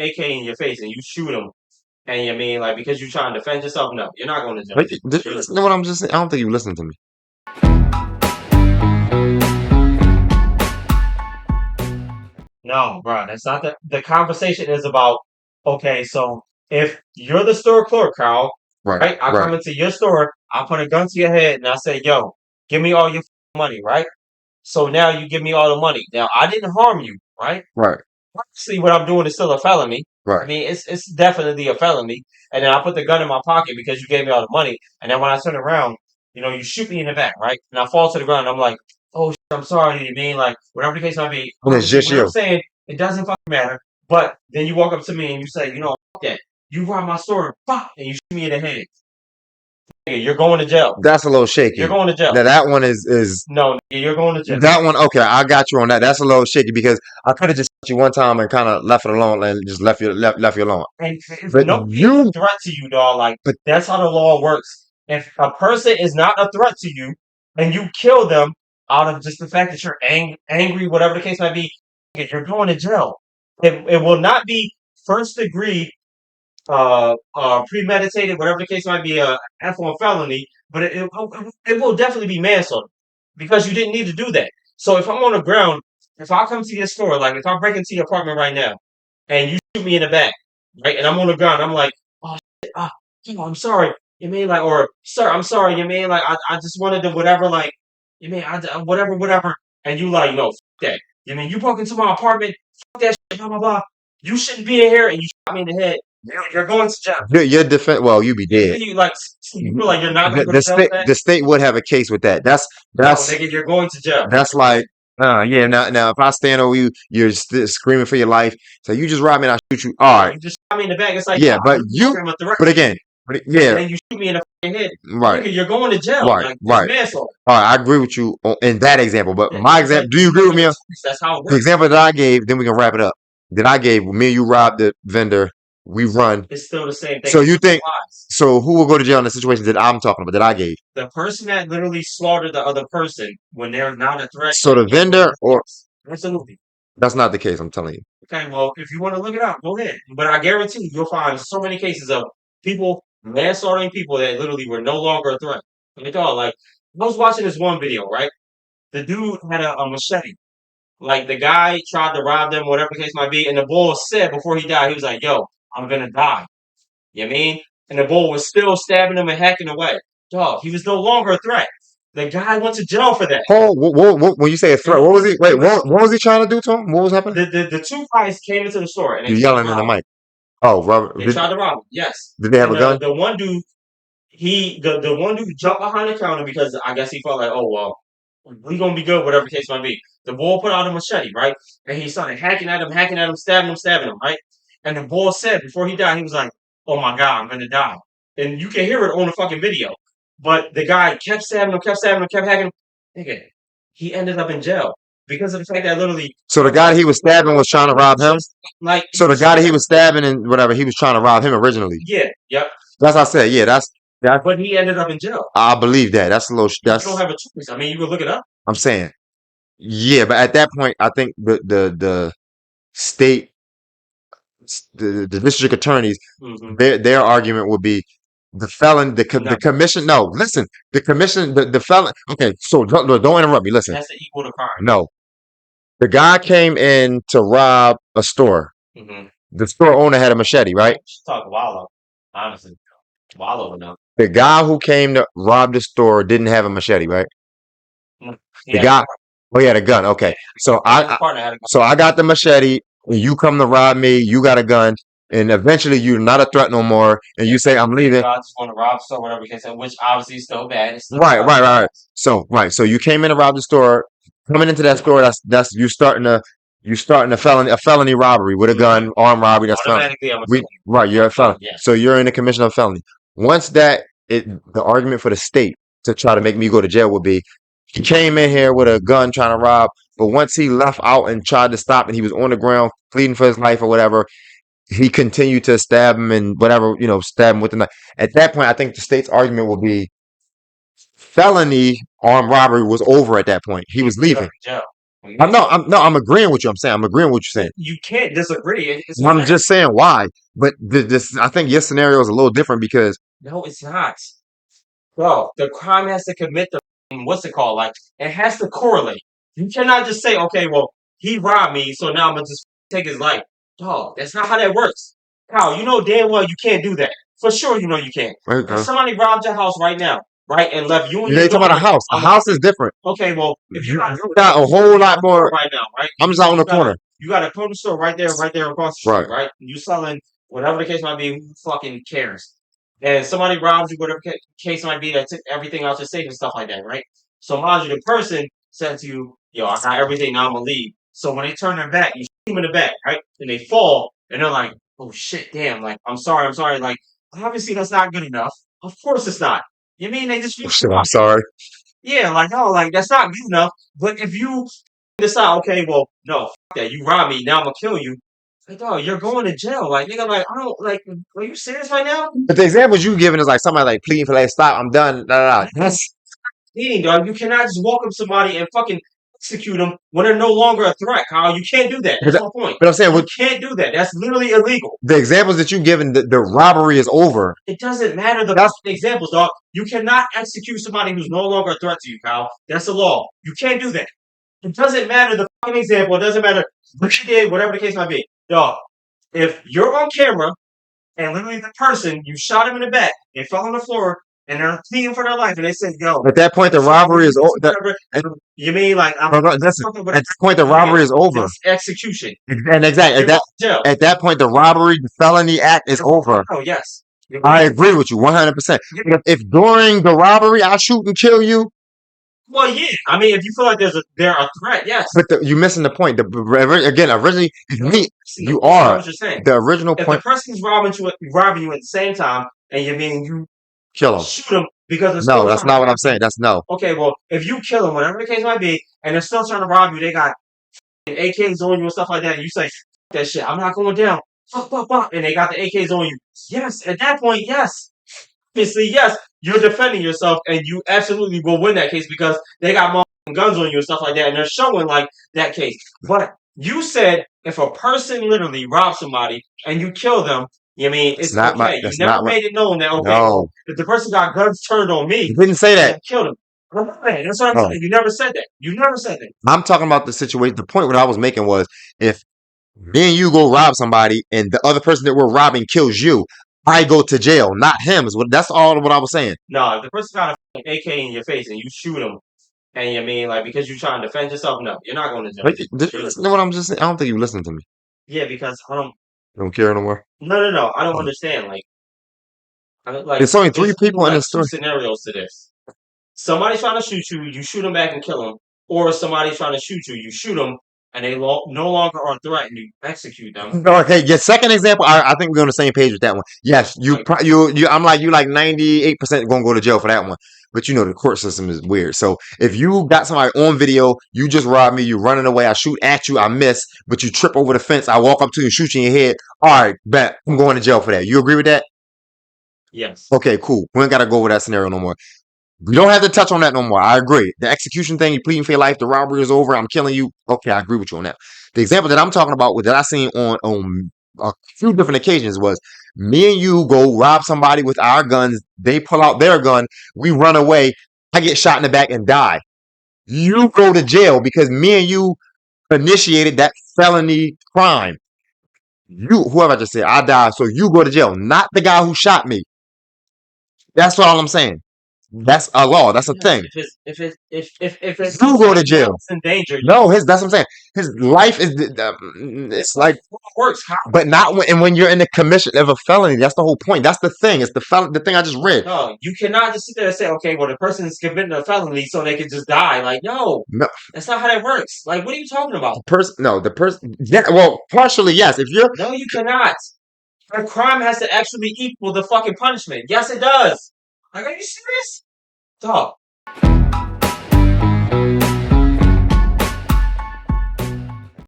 AK in your face and you shoot him, and you mean like because you're trying to defend yourself, no, you're not going to jail. Did you listen to what I'm just saying? I don't think you listened to me. No, bro, that's not the conversation is about, okay, so if you're the store clerk, Carl, Right, right? I right, come into your store, I put a gun to your head and I say, yo, give me all your money, right? So now you give me all the money. Now I didn't harm you, right? right, Obviously what I'm doing is still a felony. I right. mean, it's definitely a felony. And then I put the gun in my pocket because you gave me all the money. And then when I turn around, you shoot me in the back, right? And I fall to the ground. I'm like, oh, I'm sorry. You mean like whatever the case might be? And it's Obviously, just what I'm you. saying, it doesn't fucking matter. But then you walk up to me and you say, fuck that. You robbed my store, fuck, and you shoot me in the head. Nigga, you're going to jail. That's a little You're shaky. going to jail. Now that one is No, nigga, you're going to jail. that one. Okay, I got you on that. That's a little shaky because I could have just shot you one time and kind of left it alone and just left you alone. And if But nobody's you, a threat to you, dog, like but that's how the law works. If a person is not a threat to you and you kill them out of just the fact that you're angry, whatever the case might be, you're going to jail. It will not be first degree, premeditated, whatever the case might be, a F1 felony, but it will definitely be manslaughter because you didn't need to do that. So if I'm on the ground, if I come to your store, like if I break into your apartment right now and you shoot me in the back, right, and I'm on the ground, I'm like, oh shit, I'm sorry, you mean like, or sir, I'm sorry, you mean like, I just wanted to whatever, like, you mean whatever, and you like, no, fuck that, you mean you broke into my apartment, fuck that shit, blah blah blah, you shouldn't be in here, and you shot me in the head. You're going to jail. your defense. Well, you be dead. You like you feel like you're not going to go The to jail for state that? the state would have a case with that. No, That's nigga, you're going to jail. that's like yeah. Now if I stand over you, you're screaming for your life. So you just robbed me and I shoot you. All Yeah, right. you just shot me in the back. It's like, Yeah, but I'm a threat but to you, again, and yeah, then you shoot me in the fucking head. right, Nigga, you're going to jail. right, Like it's right. manslaughter. All right, I agree with you in that example. But Yeah, my but example, do you agree with me on that's how it the works. example that I gave? Then we can wrap it up. That I gave, me and you robbed the vendor. We run. It's still the same thing. So you think? Lies. So who will go to jail in the situations that I'm talking about that I gave? The person that literally slaughtered the other person when they're not a threat. So the vendor, or Absolutely. that's not the case. I'm telling you. Okay, well, if you want to look it up, go ahead. But I guarantee you'll find so many cases of people manslaughtering people that literally were no longer a threat. Like, oh, like I was watching this one video, right? The dude had a machete. Like the guy tried to rob them, whatever the case might be, and the bull said before he died, he was like, "Yo, I'm gonna die." You know what I mean? And the bull was still stabbing him and hacking away. Dog, he was no longer a threat. The guy went to jail for that. Paul, when you say a threat, what was he? Wait, what was he trying to do to him? What was happening? The two guys came into the store and they You're tried to yelling in the rob him. mic. Oh, Robert, They tried to rob him. Yes. did they have And a gun? the one dude, the one dude jumped behind the counter because I guess he felt like, oh well, we gonna be good, whatever the case might be. The bull put out a machete, right? And he started hacking at him, stabbing him, right? And the bull said before he died, he was like, "Oh my god, I'm gonna die." And you can hear it on the fucking video. But the guy kept stabbing him, kept hacking him. Nigga, he ended up in jail because of the fact that literally. So the guy he was stabbing was trying to rob him. Like So the guy that he was stabbing and whatever, he was trying to rob him originally. yeah, yep. That's what I said. Yeah, that's. But he ended up in jail. I believe that. That's a little. You don't have a choice. I mean, you can look it up. I'm saying. Yeah, but at that point, I think the state, the district attorneys, their argument would be the felon, the commission. No, listen, the commission, the felon. Okay, so don't interrupt me. Listen, That's the equal to crime. no, the guy came in to rob a store. The store owner had a machete, right? Talk Wallow, honestly. Wallow enough. The guy who came to rob the store didn't have a machete, right? The guy, he had a gun. Okay, so I got the machete, and you come to rob me. You got a gun, and eventually you're not a threat no more, and you say I'm leaving. I just want to rob the store, whatever case, which obviously is still bad. Right. So you came in to rob the store. Coming into that store, that's you starting a felony robbery with a gun, armed robbery. That's felony. Right, you're a felon. Yeah. So you're in the commission of felony. Once the argument for the state to try to make me go to jail would be, he came in here with a gun trying to rob, but once he left out and tried to stop and he was on the ground pleading for his life or whatever, he continued to stab him and whatever, stab him with the knife. At that point, I think the state's argument will be felony armed robbery was over at that point. He was leaving. I'm agreeing with you. I'm agreeing with you saying. You can't disagree. I'm just saying why. But this, I think your scenario is a little different because no, it's not. Bro, the crime has to commit the what's it called? Like it has to correlate. You cannot just say, okay, well, he robbed me, so now I'm gonna just take his life. Dog, that's not how that works. Kyle, you know damn well you can't do that. For sure, you know you can't. If somebody robbed your house right now, right, and left you and you your talking about a house. A house is different. okay, well, if you got a whole lot more right now, right? I'm just out on the corner. You got a corner store right there across the street, right? You selling whatever the case might be. Who fucking cares? And somebody robs you, whatever case might be, that took everything out your safe and stuff like that, right? So mind you, the person said to you, "Yo, I got everything. Now I'm gonna leave." So when they turn their back, you shoot them in the back, right? And they fall, and they're like, "Oh shit, damn! Like I'm sorry." Like obviously that's not good enough. Of course it's not. You mean they just? Oh, shit, I'm sorry. Yeah, like no, like that's not good enough. But if you decide, okay, well, no, fuck that, you robbed me, now I'm gonna kill you. Like, oh, you're going to jail. Like, nigga, like, I don't, like, are you serious right now? But the examples you giving is like somebody like pleading for like stop, I'm done. That's Pleading, dog. You cannot just walk up to somebody and fucking execute them when they're no longer a threat, Kyle. You can't do that. That's my point. But I'm saying you can't do that. That's literally illegal. The examples that you given, the robbery is over. It doesn't matter the examples, dog. You cannot execute somebody who's no longer a threat to you, Kyle. That's the law. You can't do that. It doesn't matter the fucking example. It doesn't matter what you did, whatever the case might be. Dog, if you're on camera and literally the person, you shot him in the back, they fell on the floor, and they're pleading for their life, and they said, yo. At that point, the robbery is over. You mean like, at that point, the robbery is over. Execution. And exactly, at that point, the robbery, the felony act is over. Oh, yes. I agree with you 100%. If during the robbery I shoot and kill you, well, yeah. I mean, if you feel like they're a threat, yes. But you're missing the point. Originally, you are. What you're saying. The original point. If the person's robbing you at the same time, and you kill them, shoot them because no, that's not what I'm saying. That's no. Okay, well, if you kill them, whatever the case might be, and they're still trying to rob you, they got AKs on you and stuff like that, and you say, that shit, I'm not going down. And they got the AKs on you. Yes, at that point, yes. Obviously, yes, you're defending yourself, and you absolutely will win that case because they got guns on you and stuff like that, and they're showing like that case. But you said if a person literally robs somebody and you kill them, you mean it's not okay. You never made it known that if the person got guns turned on me, you didn't say that. Killed him. That's what I'm saying. You never said that. You never said that. I'm talking about the situation. The point what I was making was if me and you go rob somebody and the other person that we're robbing kills you, I go to jail, not him. That's all what I was saying. No, if the person got an AK in your face and you shoot him, and you mean like because you're trying to defend yourself, no, you're not going to jail. Did you listen to what I'm just saying? I don't think you listened to me. Yeah, because I don't. You don't care no more. No. I don't understand. Like, it's only three people in the story. Two scenarios to this. Somebody's trying to shoot you, you shoot them back and kill them, or somebody's trying to shoot you, you shoot them, and they no longer are a threat, and you execute them. Okay, your second example, I think we're on the same page with that one. Yes, I'm like you, like 98% gonna go to jail for that one. But you know the court system is weird. So if you got somebody on video, you just robbed me, you running away, I shoot at you, I miss, but you trip over the fence, I walk up to you, shoot you in your head. All right, bet I'm going to jail for that. You agree with that? Yes. Okay, cool. We ain't gotta go over that scenario no more. You don't have to touch on that no more. I agree. The execution thing, you pleading for your life, the robbery is over, I'm killing you. Okay, I agree with you on that. The example that I'm talking about that I seen on a few different occasions was me and you go rob somebody with our guns, they pull out their gun, we run away, I get shot in the back and die. You go to jail because me and you initiated that felony crime. Whoever I just said, I die, so you go to jail, not the guy who shot me. That's all I'm saying. That's a law. That's a thing. If it's you go to jail, in danger. No, that's what I'm saying. His life is. It's like it works, but not when you're in the commission of a felony. That's the whole point. That's the thing. It's the thing I just read. No, you cannot just sit there and say, okay, well, the person is committing a felony, so they can just die. Like, no, that's not how that works. Like, what are you talking about? The person. Yeah, well, partially yes. If you're no, you cannot. A crime has to actually equal the fucking punishment. Yes, it does. Like, are you serious? Dog,